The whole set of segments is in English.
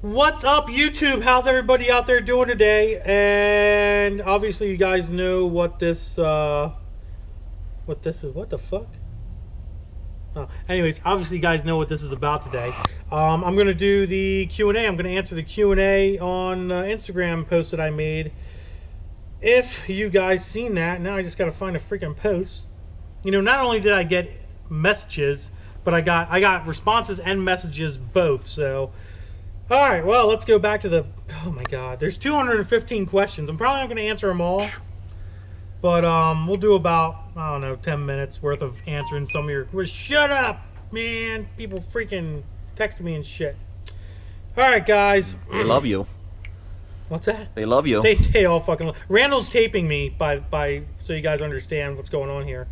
What's up, YouTube? How's everybody out there doing today? And obviously you guys know what this is. What the fuck? Oh, anyways, obviously you guys know what this is about today. I'm gonna do the Q&A. I'm gonna answer the Q&A on Instagram post that I made. If you guys seen that, now I just gotta find a freaking post. You know, not only did I get messages, but I got responses and messages both. So all right, well, let's go back to the, oh my God, there's 215 questions. I'm probably not going to answer them all, but we'll do about, I don't know, 10 minutes worth of answering some of your, well, shut up, man. People freaking texting me and shit. All right, guys. They love you. What's that? They love you. They all fucking love. Randall's taping me by so you guys understand what's going on here.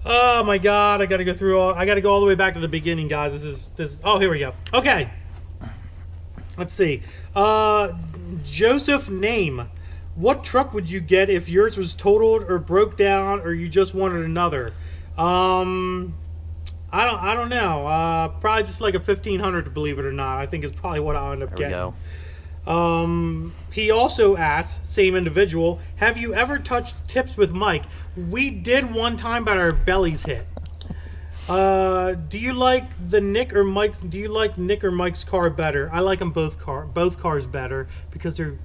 Oh my God, I got to go through all, I got to go all the way back to the beginning, guys. This is, oh, here we go. Okay. Let's see. Joseph Name. What truck would you get if yours was totaled or broke down or you just wanted another? I don't know. Probably just like a 1500, believe it or not. I think is probably what I'll end up getting. There we go. He also asks, same individual, have you ever touched tips with Mike? We did one time, but our bellies hit. Do you like Nick or Mike's car better? I like them both cars better because they're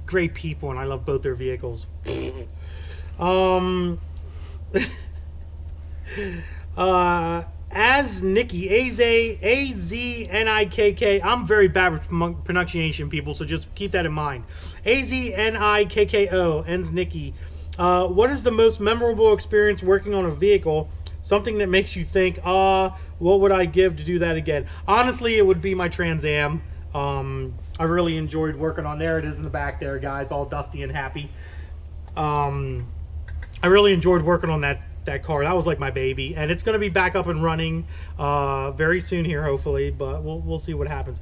great people and I love both their vehicles. As Nikki, A-Z-N-I-K-K. I'm very bad with pronunciation, people, so just keep that in mind. A-Z-N-I-K-K-O, ends Nikki. What is the most memorable experience working on a vehicle? Something that makes you think, what would I give to do that again? Honestly, it would be my Trans Am. I really enjoyed working on, there it is in the back there, guys, all dusty and happy. I really enjoyed working on that car. That was like my baby, and it's going to be back up and running very soon here, hopefully, but we'll see what happens.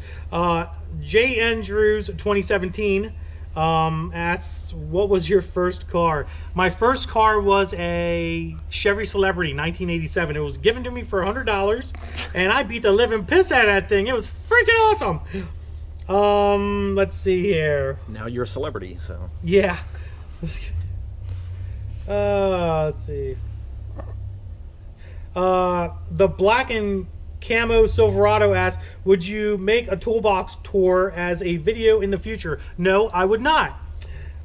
J. Andrews 2017 asks, what was your first car? My first car was a Chevy Celebrity 1987. It was given to me for $100 and I beat the living piss out of that thing. It was freaking awesome. Let's see here. Now you're a celebrity, so yeah. Let's see. The black and Camo Silverado asks, would you make a toolbox tour as a video in the future? No, I would not.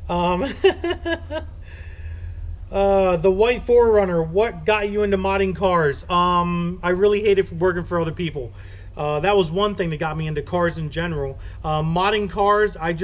The White Forerunner, what got you into modding cars? I really hated working for other people. That was one thing that got me into cars in general. Modding cars, I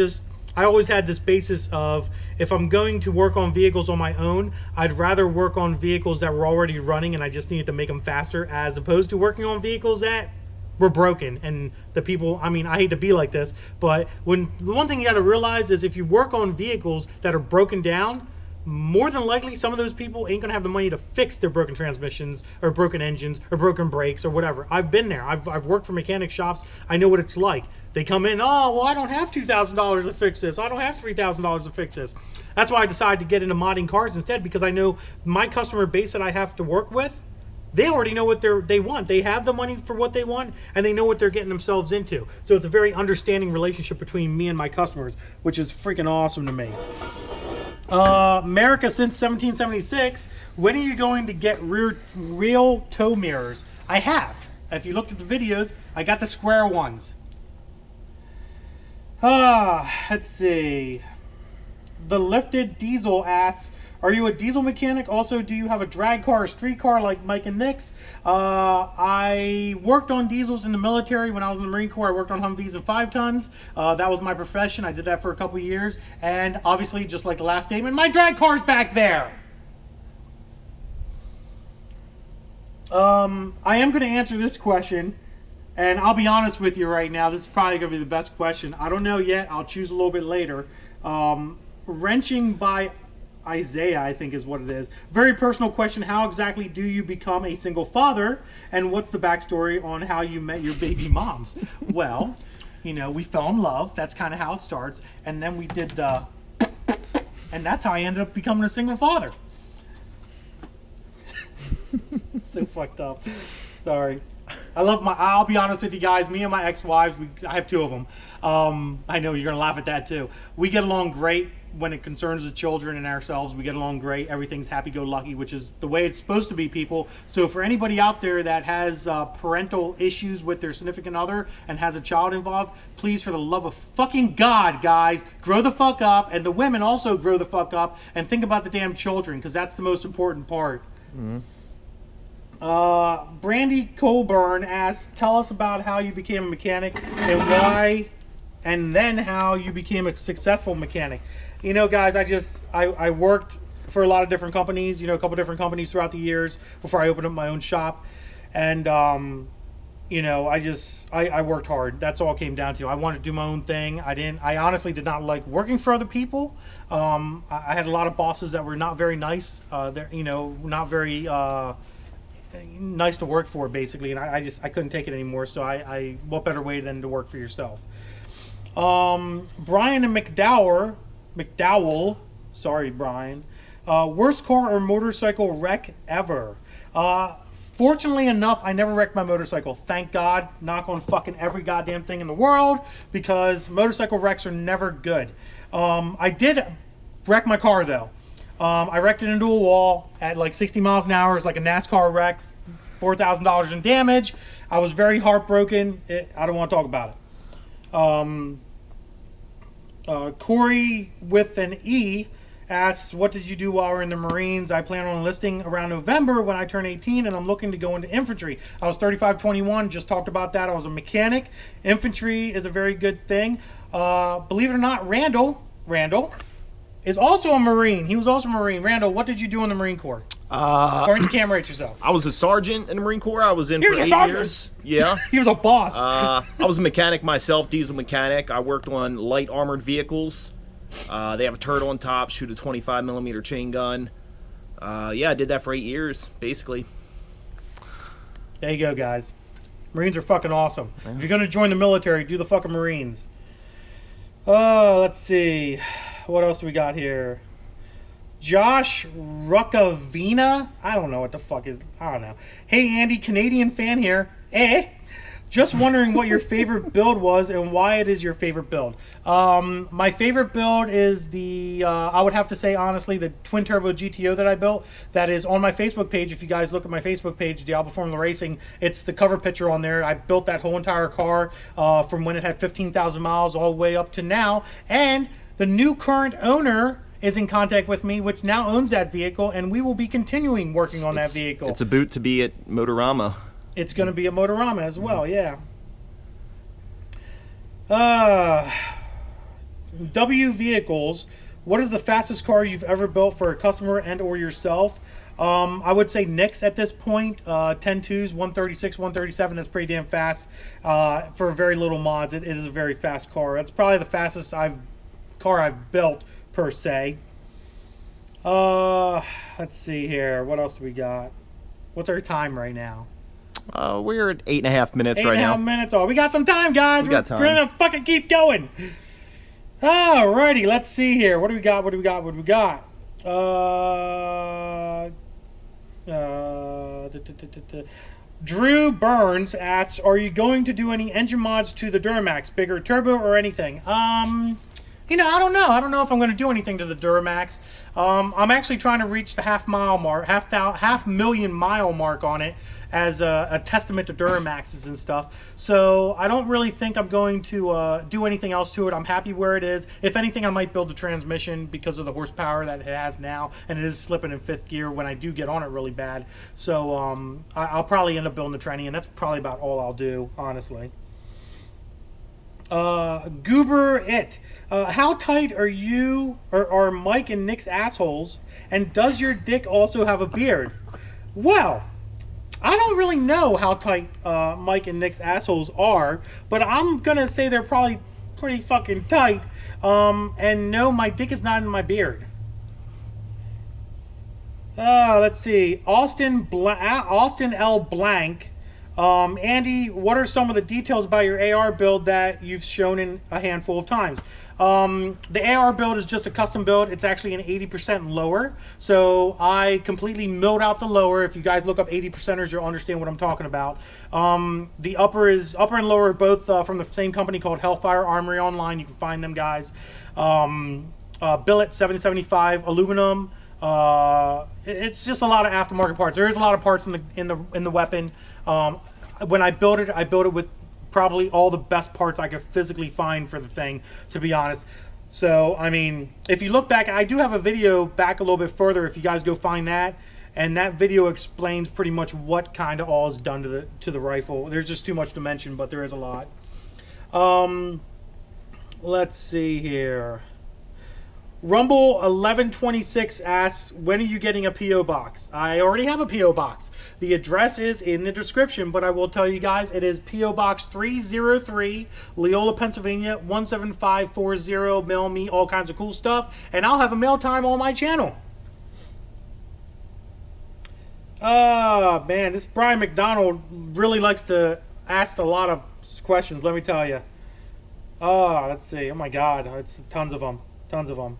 always had this basis of, if I'm going to work on vehicles on my own, I'd rather work on vehicles that were already running and I just needed to make them faster, as opposed to working on vehicles that were broken. And the people, I mean, I hate to be like this, but the one thing you got to realize is if you work on vehicles that are broken down, more than likely some of those people ain't gonna have the money to fix their broken transmissions or broken engines or broken brakes or whatever. I've been there. I've worked for mechanic shops. I know what it's like. They come in, oh, well, I don't have $2,000 to fix this. I don't have $3,000 to fix this. That's why I decided to get into modding cars instead, because I know my customer base that I have to work with, they already know what they want. They have the money for what they want, and they know what they're getting themselves into. So it's a very understanding relationship between me and my customers, which is freaking awesome to me. America since 1776. When are you going to get real tow mirrors? I have. If you looked at the videos, I got the square ones. Let's see. The Lifted Diesel asks, are you a diesel mechanic? Also, do you have a drag car or street car like Mike and Nick's? I worked on diesels in the military. When I was in the Marine Corps, I worked on Humvees and 5 tons. That was my profession. I did that for a couple years. And obviously, just like the last statement, my drag car's back there. I am going to answer this question. And I'll be honest with you right now. This is probably going to be the best question. I don't know yet. I'll choose a little bit later. Wrenching by Isaiah, I think is what it is. Very personal question. How exactly do you become a single father? And what's the backstory on how you met your baby moms? Well, you know, we fell in love. That's kind of how it starts. And then we did the... And that's how I ended up becoming a single father. It's so fucked up. Sorry. I'll be honest with you guys. Me and my ex-wives, I have 2 of them. I know you're gonna laugh at that too. We get along great when it concerns the children and ourselves. We get along great. Everything's happy-go-lucky, which is the way it's supposed to be, people. So for anybody out there that has parental issues with their significant other and has a child involved, please, for the love of fucking God, guys, grow the fuck up. And the women also grow the fuck up and think about the damn children, because that's the most important part. Brandy Colburn asks, tell us about how you became a mechanic and why, and then how you became a successful mechanic. You know, guys, I worked for a lot of different companies, you know, a couple different companies throughout the years before I opened up my own shop. And, you know, I worked hard. That's all it came down to. I wanted to do my own thing. I honestly did not like working for other people. I had a lot of bosses that were not very nice. They're, you know, not very nice to work for, basically. And I couldn't take it anymore. So what better way than to work for yourself? Brian and McDowell, sorry, Brian. Worst car or motorcycle wreck ever? Fortunately enough, I never wrecked my motorcycle. Thank God. Knock on fucking every goddamn thing in the world, because motorcycle wrecks are never good. I did wreck my car, though. I wrecked it into a wall at like 60 miles an hour. It's like a NASCAR wreck. $4,000 in damage. I was very heartbroken. I don't want to talk about it. Corey with an E asks, what did you do while we're in the Marines? I plan on enlisting around November when I turn 18, and I'm looking to go into infantry. I was 3521, just talked about that. I was a mechanic. Infantry is a very good thing. Believe it or not, Randall is also a Marine. He was also a Marine. Randall, what did you do in the Marine Corps? Why don't you camera rate yourself? I was a sergeant in the Marine Corps. I was in for 8 years. Yeah. He was a boss. I was a mechanic myself, diesel mechanic. I worked on light armored vehicles. They have a turret on top, shoot a 25mm chain gun. Yeah, I did that for 8 years, basically. There you go, guys. Marines are fucking awesome. Yeah. If you're going to join the military, do the fucking Marines. Let's see. What else do we got here? Josh Ruckavina? I don't know what the fuck is. I don't know. Hey, Andy, Canadian fan here. Just wondering what your favorite build was and why it is your favorite build. My favorite build is the, I would have to say, honestly, the twin turbo GTO that I built. That is on my Facebook page. If you guys look at my Facebook page, the Alba Formula Racing, it's the cover picture on there. I built that whole entire car from when it had 15,000 miles all the way up to now. And the new current owner is in contact with me, which now owns that vehicle, and we will be continuing working on that vehicle. It's a boot to be at Motorama. It's going to be a Motorama as well, yeah. W Vehicles, what is the fastest car you've ever built for a customer and or yourself? I would say Nick's at this point. 10.2s, 136, 137, that's pretty damn fast. For very little mods, it is a very fast car. That's probably the fastest car I've built, per se. Let's see here. What else do we got? What's our time right now? We're at 8.5 minutes right now. 8.5 minutes. Oh, we got some time, guys. We got time. We're gonna fucking keep going. Alrighty, let's see here. What do we got? What do we got? What do we got? Drew Burns asks, are you going to do any engine mods to the Duramax, bigger turbo or anything? You know, I don't know. I don't know if I'm going to do anything to the Duramax. I'm actually trying to reach the half million mile mark on it as a testament to Duramaxes and stuff. So I don't really think I'm going to do anything else to it. I'm happy where it is. If anything, I might build a transmission because of the horsepower that it has now, and it is slipping in 5th gear when I do get on it really bad. So I'll probably end up building the tranny, and that's probably about all I'll do, honestly. Goober it. How tight are you or are Mike and Nick's assholes? And does your dick also have a beard? Well, I don't really know how tight Mike and Nick's assholes are, but I'm gonna say they're probably pretty fucking tight. And no, my dick is not in my beard. Let's see. Austin L. Blank. Andy, what are some of the details about your AR build that you've shown in a handful of times? The AR build is just a custom build. It's actually an 80% lower. So I completely milled out the lower. If you guys look up 80%ers, you'll understand what I'm talking about. The upper and lower are both from the same company called Hellfire Armory Online. You can find them, guys. Billet 775 aluminum. It's just a lot of aftermarket parts. There is a lot of parts in the weapon. When I built it with probably all the best parts I could physically find for the thing, to be honest. So, I mean, if you look back, I do have a video back a little bit further if you guys go find that, and that video explains pretty much what kind of all is done to the rifle. There's just too much to mention, but there is a lot. Let's see here. Rumble 1126 asks, when are you getting a P.O. box? I already have a P.O. box. The address is in the description, but I will tell you guys, it is P.O. Box 303, Leola, Pennsylvania, 17540. Mail me all kinds of cool stuff, and I'll have a mail time on my channel. Man, this Brian McDonald really likes to ask a lot of questions, let me tell you. Let's see. Oh my God, it's tons of them. Tons of them.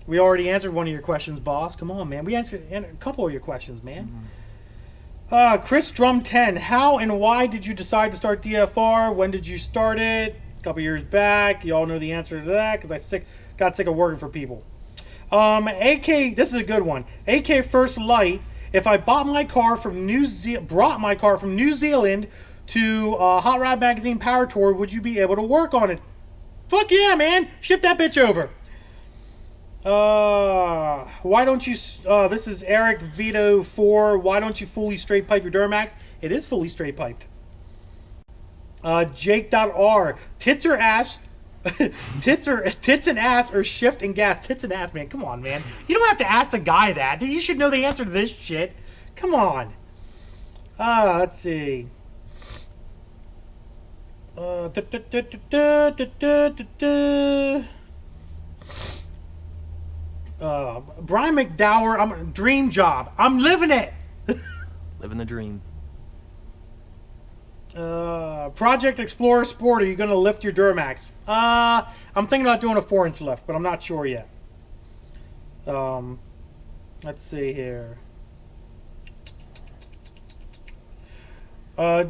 We already answered one of your questions, boss. Come on, man. We answered a couple of your questions, man. Chris Drum 10. How and why did you decide to start DFR? When did you start it? A couple years back. You all know the answer to that because I got sick of working for people. AK. This is a good one. AK First Light. If I brought my car from New Zealand to Hot Rod Magazine Power Tour, would you be able to work on it? Fuck yeah, man. Ship that bitch over. Why don't you, this is Eric Vito 4, why don't you fully straight pipe your Duramax? It is fully straight piped. Jake.R, tits or ass, tits and ass or shift and gas? Tits and ass, man, come on, man. You don't have to ask the guy that. You should know the answer to this shit. Come on. Let's see. Brian McDowell, I'm a dream job. I'm living it. Living the dream. Project Explorer Sport, are you going to lift your Duramax? I'm thinking about doing a 4-inch lift, but I'm not sure yet. Let's see here.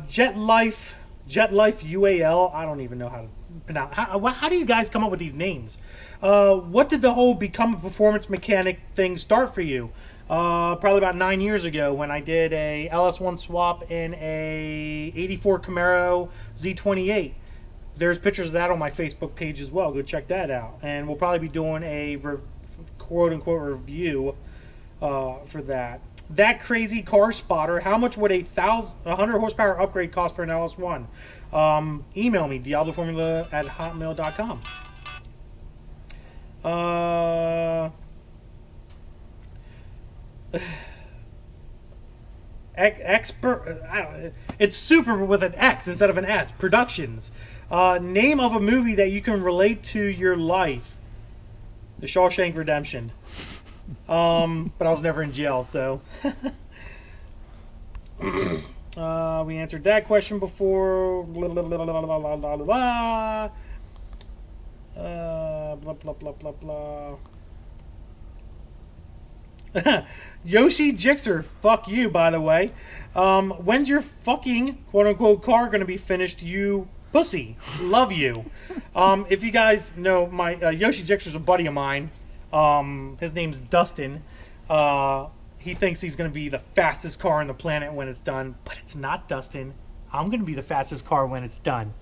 Jet Life UAL. I don't even know how to pronounce. How do you guys come up with these names? What did the whole become a performance mechanic thing start for you? Probably about 9 years ago when I did a LS1 swap in a 84 Camaro Z28. There's pictures of that on my Facebook page as well. Go check that out. And we'll probably be doing a quote-unquote review for that. That crazy car spotter, how much would a 100 horsepower upgrade cost for an LS1? Email me, diabloformula@hotmail.com. Expert, it's super with an X instead of an S. Productions. Name of a movie that you can relate to your life. The Shawshank Redemption. But I was never in jail, so. We answered that question before. Blah, blah, blah, blah, blah, blah, blah, blah. Blah, blah, blah, blah, blah. Yoshi Jixer, fuck you, by the way. When's your fucking quote-unquote car gonna be finished, you pussy? Love you. If you guys know, my Yoshi Jixer's a buddy of mine. His name's Dustin. He thinks he's going to be the fastest car on the planet when it's done, but it's not, Dustin. I'm going to be the fastest car when it's done.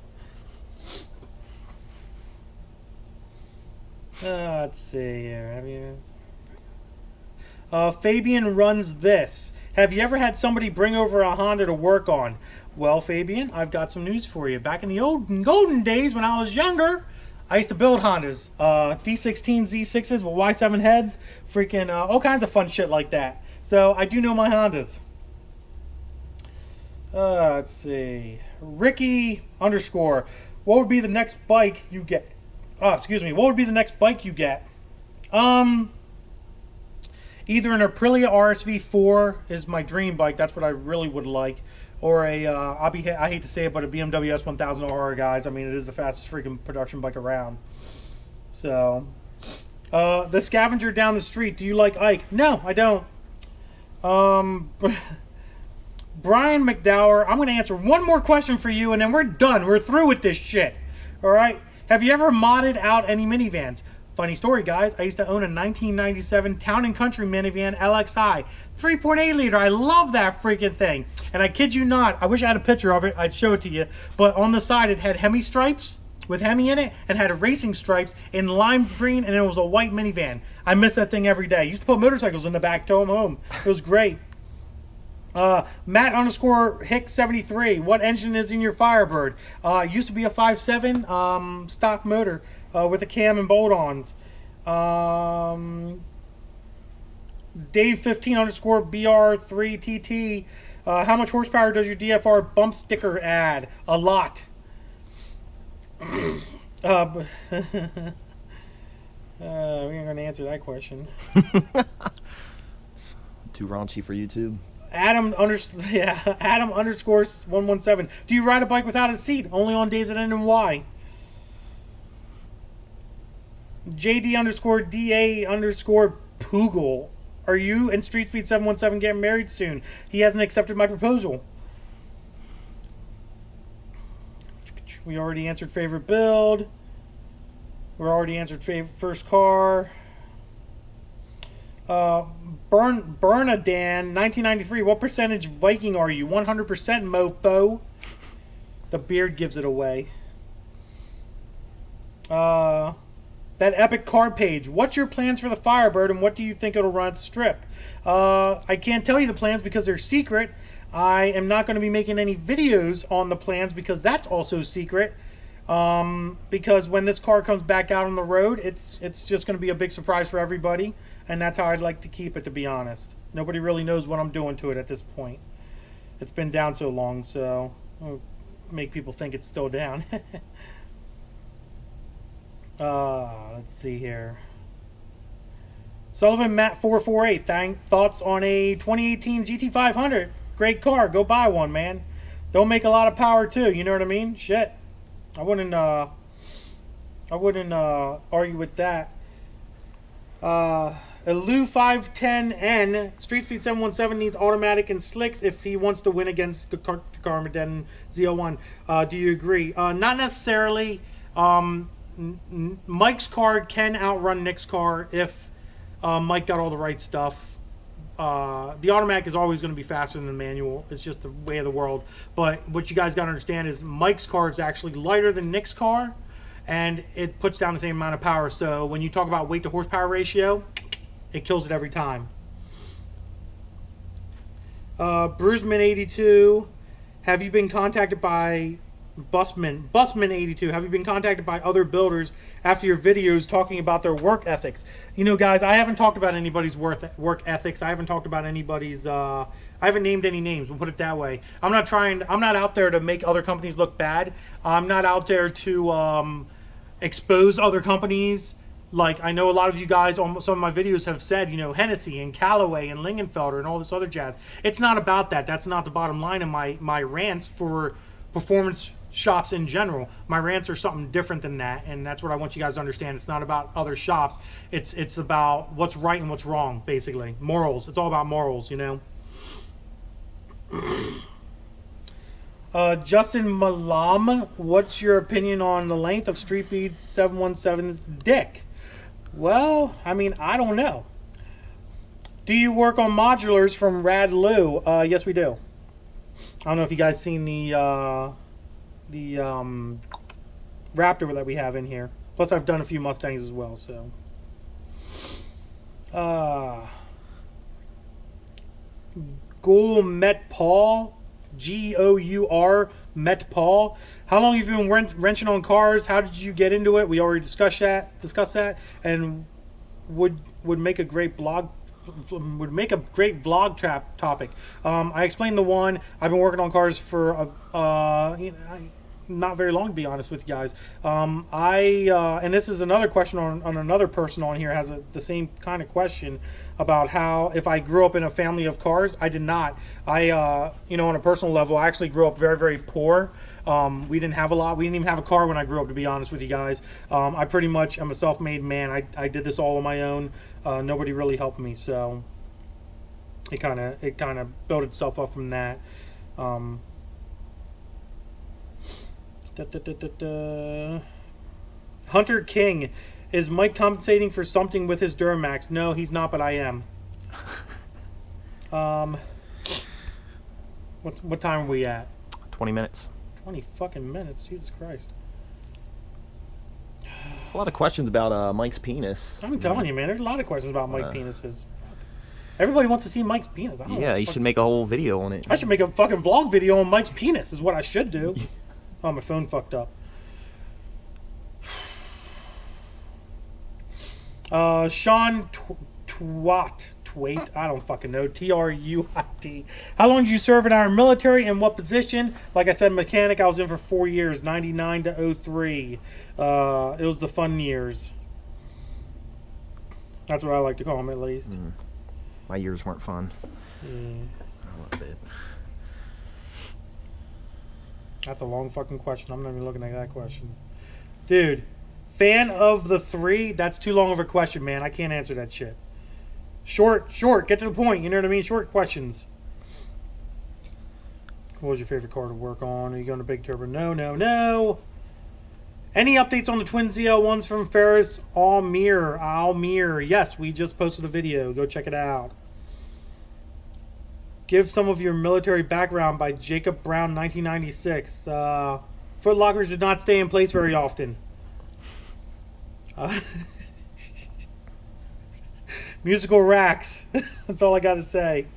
Let's see here. Fabian runs this. Have you ever had somebody bring over a Honda to work on? Well, Fabian, I've got some news for you. Back in the golden days when I was younger, I used to build Hondas, D16 Z6s with Y7 heads, freaking all kinds of fun shit like that. So I do know my Hondas. Let's see. Ricky _ what would be the next bike you get? Excuse me. What would be the next bike you get? Either an Aprilia RSV4 is my dream bike. That's what I really would like. or a I hate to say it, but a BMW S1000R, guys. I mean, it is the fastest freaking production bike around. So, the scavenger down the street. Do you like Ike? No, I don't. Brian McDowell, I'm going to answer one more question for you, and then we're done. We're through with this shit. All right. Have you ever modded out any minivans? Funny story, guys. I used to own a 1997 Town & Country minivan LXI. 3.8 liter. I love that freaking thing. And I kid you not, I wish I had a picture of it. I'd show it to you. But on the side, it had Hemi stripes with Hemi in it, and had racing stripes in lime green, and it was a white minivan. I miss that thing every day. I used to put motorcycles in the back, tow them home. It was great. Matt_Hick73. What engine is in your Firebird? Used to be a 5.7 stock motor with a cam and bolt-ons. Dave15_BR3TT. How much horsepower does your DFR bump sticker add? A lot. We ain't going to answer that question. Too raunchy for YouTube. Adam_117. Do you ride a bike without a seat? Only on days that end in Y. JD_DA_Poogle. Are you and Street Speed 717 getting married soon? He hasn't accepted my proposal. We already answered favorite build. We already answered first car. Bernadan 1993. What percentage Viking are you? 100% mofo. The beard gives it away. That epic car page. What's your plans for the Firebird, and what do you think it'll run at the strip? I can't tell you the plans because they're secret. I am not going to be making any videos on the plans because that's also secret. Because when this car comes back out on the road, it's just going to be a big surprise for everybody, and that's how I'd like to keep it, to be honest. Nobody really knows what I'm doing to it at this point. It's been down so long, so I'll make people think it's still down. Let's see here. Sullivan Matt 448. Thoughts on a 2018 GT500? Great car. Go buy one, man. Don't make a lot of power too. You know what I mean? Shit. I wouldn't argue with that. Elu 510N. Street Speed 717 needs automatic and slicks if he wants to win against Carmaden Z01. Do you agree? Not necessarily. Mike's car can outrun Nick's car if Mike got all the right stuff. The automatic is always going to be faster than the manual. It's just the way of the world. But what you guys got to understand is Mike's car is actually lighter than Nick's car, and it puts down the same amount of power. So when you talk about weight to horsepower ratio, it kills it every time. Bruceman82, have you been contacted by Busman82, have you been contacted by other builders after your videos talking about their work ethics? You know, guys, I haven't talked about anybody's work ethics. I haven't talked about anybody's I haven't named any names, we'll put it that way. I'm not out there to make other companies look bad. I'm not out there to expose other companies. Like, I know a lot of you guys on some of my videos have said, you know, Hennessy and Callaway and Lingenfelder and all this other jazz. It's not about that. That's not the bottom line of my rants for performance shops in general. My rants are something different than that, and that's what I want you guys to understand. It's not about other shops. It's about what's right and what's wrong, basically. Morals. It's all about morals, you know. Justin Malam, what's your opinion on the length of Street Speed 717's dick? Well, I mean, I don't know. Do you work on modulars from Rad Lou? Yes, we do. I don't know if you guys seen the Raptor that we have in here. Plus, I've done a few Mustangs as well. So, Met Paul, Gour Met Paul. How long have you been wrenching on cars? How did you get into it? We already discussed that, and would make a great blog. Would make a great vlog topic. I explained the one. I've been working on cars for not very long, to be honest with you guys. And this is another question on another person on here has the same kind of question about how if I grew up in a family of cars. I did not. You know, on a personal level, I actually grew up very, very poor. We didn't have a lot. We didn't even have a car when I grew up, to be honest with you guys. I pretty much am a self-made man. I did this all on my own. Nobody really helped me, so it kind of built itself up from that. Hunter King, is Mike compensating for something with his Duramax? No, he's not, but I am. What time are we at? 20 minutes. 20 fucking minutes, Jesus Christ. There's a lot of questions about Mike's penis. I'm telling you, man, there's a lot of questions about Mike's penises. Everybody wants to see Mike's penis. I don't know you should make a whole video on it. I should make a fucking vlog video on Mike's penis is what I should do. Oh, my phone fucked up. Sean Twait, I don't fucking know. Truit. How long did you serve in our military and what position? Like I said, mechanic. I was in for 4 years, 99 to 03. It was the fun years. That's what I like to call them, at least. My years weren't fun. Yeah. I love it. That's a long fucking question. I'm not even looking at that question. Dude, fan of the 3? That's too long of a question, man. I can't answer that shit. Short. Get to the point. You know what I mean? Short questions. What was your favorite car to work on? Are you going to Big Turbo? No. Any updates on the twin ZL1s from Ferris Almere? Yes, we just posted a video. Go check it out. Give some of your military background by Jacob Brown, 1996. Foot lockers did not stay in place very often. Musical racks. That's all I got to say.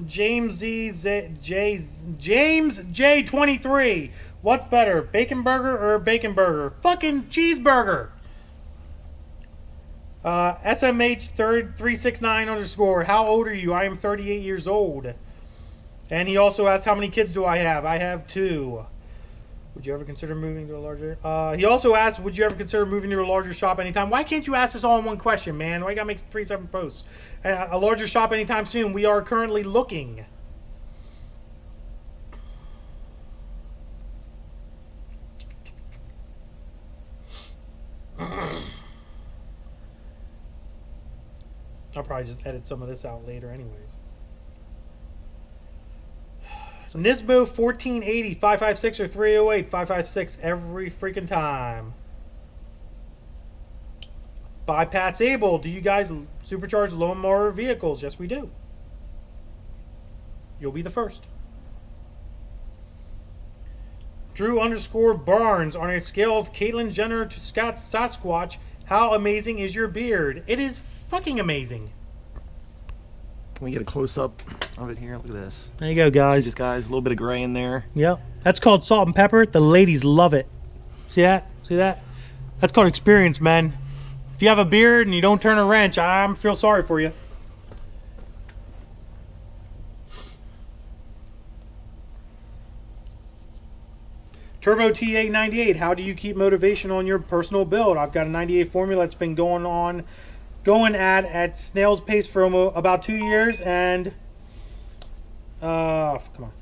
James J23. What's better, bacon burger or bacon burger? Fucking cheeseburger. SMH369_. How old are you? I am 38 years old. And he also asked, how many kids do I have? I have 2. Would you ever consider moving to a larger... he also asked, would you ever consider moving to a larger shop anytime? Why can't you ask this all in one question, man? Why you gotta make 3 separate posts? A larger shop anytime soon. We are currently looking. I'll probably just edit some of this out later anyways. So Nisbo 1480, 556 or 308, 556 every freaking time. Bypass Able, do you guys supercharge lawnmower vehicles? Yes, we do. You'll be the first. Drew_Barnes, on a scale of Caitlyn Jenner to Scott Sasquatch, how amazing is your beard? It is fucking amazing. Can we get a close-up of it here? Look at this. There you go, guys. See this, guys? A little bit of gray in there. Yep. That's called salt and pepper. The ladies love it. See that? See that? That's called experience, man. If you have a beard and you don't turn a wrench, I feel sorry for you. Turbo T898, how do you keep motivation on your personal build? I've got a 98 formula that's been going at snail's pace for about 2 years, and come on.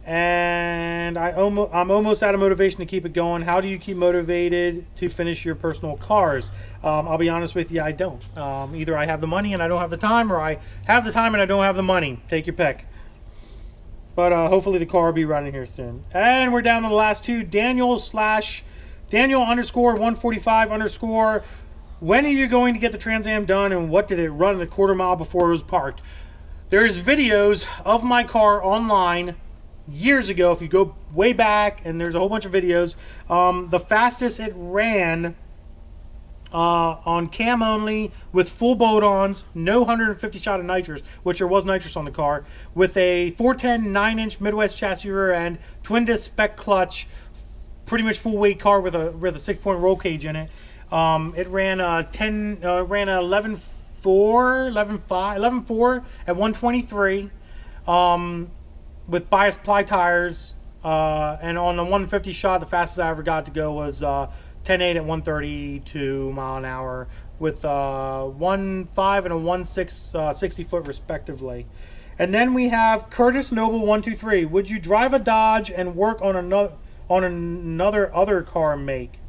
And I'm almost out of motivation to keep it going. How do you keep motivated to finish your personal cars? I'll be honest with you, I don't. Either I have the money and I don't have the time, or I have the time and I don't have the money. Take your pick. But hopefully the car will be running here soon. And we're down to the last 2. Daniel_145_. When are you going to get the Trans Am done, and what did it run a quarter mile before it was parked? There's videos of my car online years ago, if you go way back, and there's a whole bunch of videos. The fastest it ran on cam only with full bolt-ons, no 150 shot of nitrous, which there was nitrous on the car, with a 410 9-inch Midwest chassis rear end, twin disc spec clutch, pretty much full weight car with a 6-point roll cage in it. It ran 11.4 at 123. with bias ply tires, and on the 150 shot, the fastest I ever got to go was 10.8 at 132 mile an hour with 1.5 and a 1.6 60 foot respectively. And then we have Curtis Noble 123. Would you drive a Dodge and work on another other car make?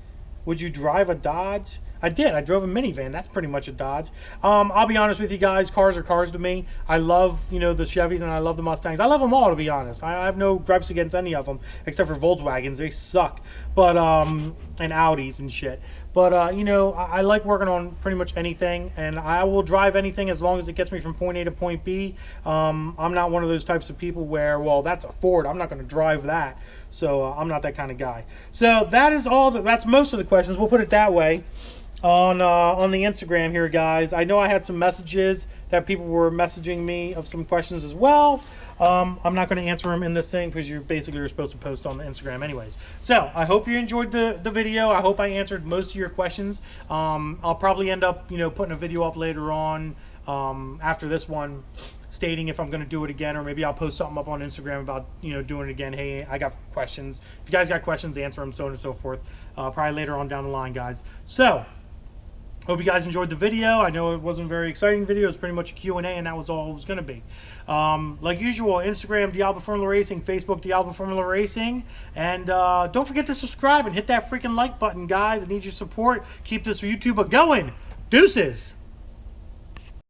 Would you drive a Dodge? I did. I drove a minivan. That's pretty much a Dodge. I'll be honest with you guys. Cars are cars to me. I love, the Chevys and I love the Mustangs. I love them all, to be honest. I have no gripes against any of them except for Volkswagens. They suck. But and Audis and shit. But I like working on pretty much anything, and I will drive anything as long as it gets me from point A to point B. I'm not one of those types of people where, well, that's a Ford, I'm not going to drive that. So I'm not that kind of guy. So that is all. That's most of the questions. We'll put it that way. On the Instagram here, guys. I know I had some messages that people were messaging me of some questions as well. I'm not going to answer them in this thing because you're supposed to post on the Instagram anyways. So I hope you enjoyed the video. I hope I answered most of your questions. I'll probably end up putting a video up later on after this one, stating if I'm going to do it again, or maybe I'll post something up on Instagram about doing it again. Hey, I got questions. If you guys got questions, answer them, so on and so forth. Probably later on down the line, guys. So hope you guys enjoyed the video. I know it wasn't a very exciting video. It was pretty much a Q&A, and that was all it was going to be. Like usual, Instagram, Diablo Formula Racing, Facebook, Diablo Formula Racing. And don't forget to subscribe and hit that freaking like button, guys. I need your support. Keep this YouTube going. Deuces.